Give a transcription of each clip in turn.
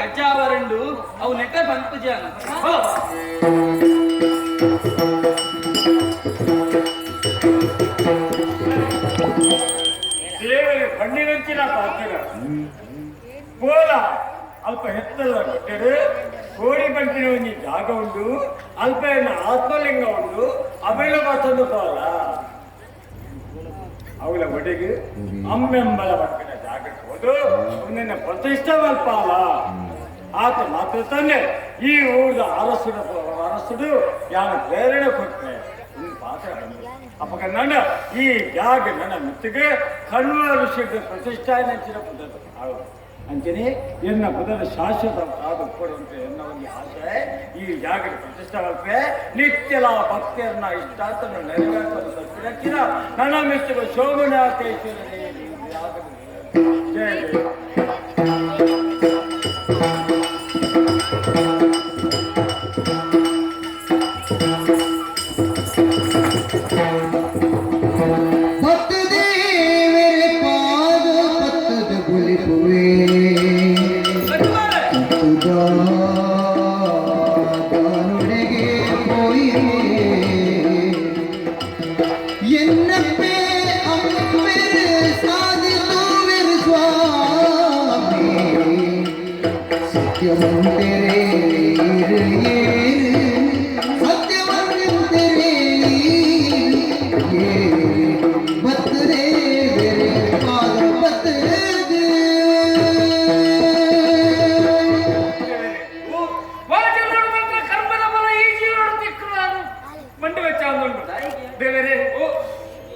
ಕಜ್ಜಾವರಂಡು ಅವು ನೆಟ್ಟ ಬಂತು ಜಾನ ದೇವರಿಗೆ ಕಣ್ಣಿನಂಚಿನ ಪಾತ್ರ ಪೋಲ ಅಲ್ಪ ಹೆತ್ತದ ಕೊಟ್ಟರೆ ಕೋಡಿ ಬಂಟಿನ ಒಂದು ಜಾಗ ಉಂಟು ಅಲ್ಪ ಆತ್ಮಲಿಂಗ ಉಂಟು ಅವೆಲ್ಲ ಮತ್ತೊಂದು ಪಾಲ ಅವಳ ಒಡೆಗೆ ಅಮ್ಮೆಂಬಲ ಮಟ್ಟಿನ ಜಾಗ ಹೋದು ಒಂದಿನ ಪ್ರತಿಷ್ಠೆ ಮಲ್ಪಾಲ ಆತ ಮಾತ್ರ ತಾನೆ ಈ ಊರದ ಅರಸುಡು ಯಾನ ಪ್ರೇರಣೆ ಕೊಟ್ಟೆ ಪಾತ್ರ ಅಪ್ಪಗ ನನ್ನ ಈ ಜಾಗ ನನ್ನ ಮಿತ್ತಿಗೆ ಕಣ್ಣು ಸಿದ್ಧ ಪ್ರತಿಷ್ಠೆ ನೆಚ್ಚಿನ ಪದ್ಧತಿ ಅಂಚನೆ ಎನ್ನ ಪದದ ಶಾಶ್ವತ ಆದ ಕೊಡುವಂತ ಎನ್ನ ಒಂದು ಆಶೆ ಈ ಜಾಗದ ಪ್ರತಿಷ್ಠೆ ಮಾಡ್ತಾರೆ ನಿತ್ಯಲ ಭಕ್ತಿಯನ್ನ ಇಷ್ಟಾರ್ಥನ ನೆರವೇರಿಸಿದ ನನ್ನ ಮೆಚ್ಚುವ ಶೋಭನಾಥೇಶ್ವರನೇ ಜಯ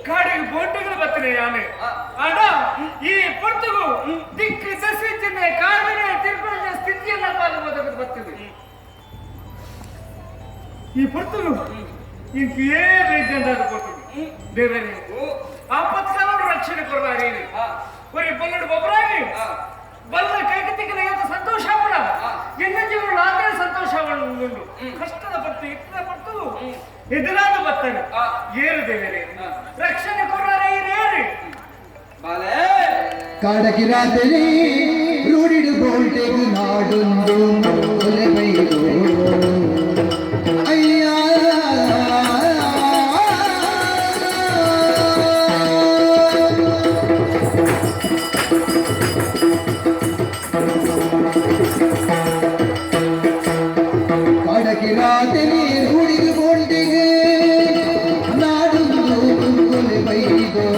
ಕಾಡಿಗೆ ಬೋಟುಗಳು ಬರ್ತನೆ ಯಾನೆ ಅಡ ಈ ಪೊರ್ತುಗು ದಿಕ್ಕು ದಸಿಂಚನೆ ಕಾಡಿನ ತಿರ್ಕೊಂಡ ಸ್ಥಿತಿಯನ್ನ ಬರ್ತದೆ ಈ ಪೊರ್ತುಗು ಇಂಕ ಏನ್ ರೀತಿಯಿಂದ ದೇವರೇ ಆಪತ್ಕಾಲ ರಕ್ಷಣೆ ಕೊಡ್ತಾರೆ ಒರಿ ಬಲ್ಲಡು ಬೊಬ್ಬರಾಗಿ ಬಲ್ಲ ಕೈಕತಿಗೆ ಸಂತೋಷ ಪಡ ಎನ್ನ ಜೀವನ ಆದ್ರೆ ಸಂತೋಷ ಉಂಟು ಕಷ್ಟದ ಪಟ್ಟು ಇಟ್ಟದ ಪಟ್ಟು ಎದುರಾದ ಬರ್ತಾನೆ ಏರು ದೇವರೇ ರಕ್ಷಣೆ ಕೊಡ್ತಾರೆ ಏರಿ ಕಾಡಗಿ ರಾತ್ರಿ ರೂಢಿಡು ಬೋಲ್ಟೆಗು ನಾಡೊಂದು ಕೊಲೆ ಬೈದು ಅಯ್ಯ ಕಾಡಗಿ ರಾತ್ರಿ ರೂಢಿಡು ಬೋಲ್ಟೆಗೆ ನಾಡೊಂದು ಕೊಲೆ ಬೈದು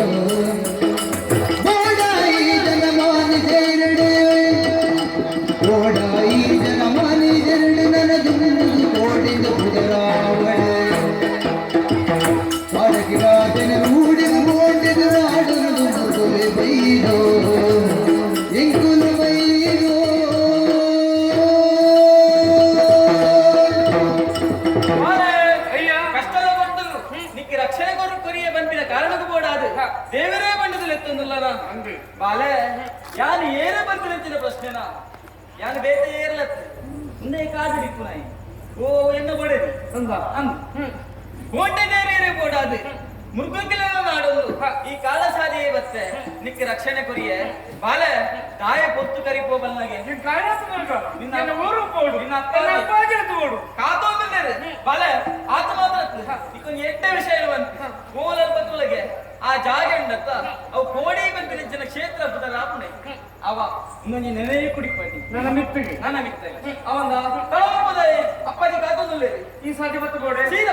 ದೇವರೇ ಬಂಡದಲ್ಲಿ ಎತ್ತೊಂದಿಲ್ಲ ಬಾಲೆ ಯಾನು ಏನೇ ಬರ್ತಿನ ಪ್ರಶ್ನೆನಾ ಯಾನು ಬೇತೆ ಏರ್ಲತ್ತ ಮುಂದೆ ಕಾದಿಡಿತ್ತು ನಾಯಿ ಓ ಎನ್ನ ಬೋಡೇದು ಕೋಟೆ ದೇವರೇ ಬೋಡಾದು ಮೃಗಕ್ಕೆಲ್ಲ ನಾಡೋದು ಈ ಕಾಲ ಸಾಧಿಯೇ ಬತ್ತೆ ನಿಕ್ಕೆ ರಕ್ಷಣೆ ಕೊರಿಯೆ ಬಾಲೆ ತಾಯ ಪೊತ್ತು ಕರಿಪೋಬಲ್ನಾಗೆ ನಿನ್ನ ಊರು ಪೋಡು ನಿನ್ನ ಅಪ್ಪಾಜಿ ಕಾತೋಬಲ್ಲೇರೆ ಬಾಲೆ ಆತ ಮಾತ್ರ ನಿಕ್ಕೊಂದು ಎಟ್ಟೆ ವಿಷಯ ಇರುವಂತೆ ಮೂಲಲ್ಪದೊಳಗೆ ಆ ಜಾಗ ಉಂಡತ್ತ ಅವು ಕೋಡಿ ಬಂದಿನ ಜನ ಕ್ಷೇತ್ರ ಬದಲಾಪಣೆ ಅವ ಇನ್ನೊಂದು ನೆನೆಯೇ ಕುಡಿಪಟ್ಟಿ ನನ್ನ ಮಿತ್ತಿಗೆ ಅವಂದ ಅಪ್ಪಾಜಿ ಕಾತೋದಲ್ಲೇ ಈ ಸಾಧ್ಯ ಮತ್ತು ಗೋಡೆ ಸೀದ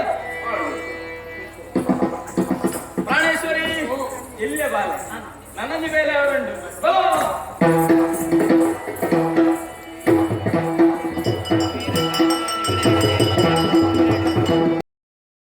ಪ್ರಾಣೇಶ್ವರಿ ಇಲ್ಲೇ ಬಾಲ ನನ್ನ ಮೇಲೆ ಅವರುಂಟು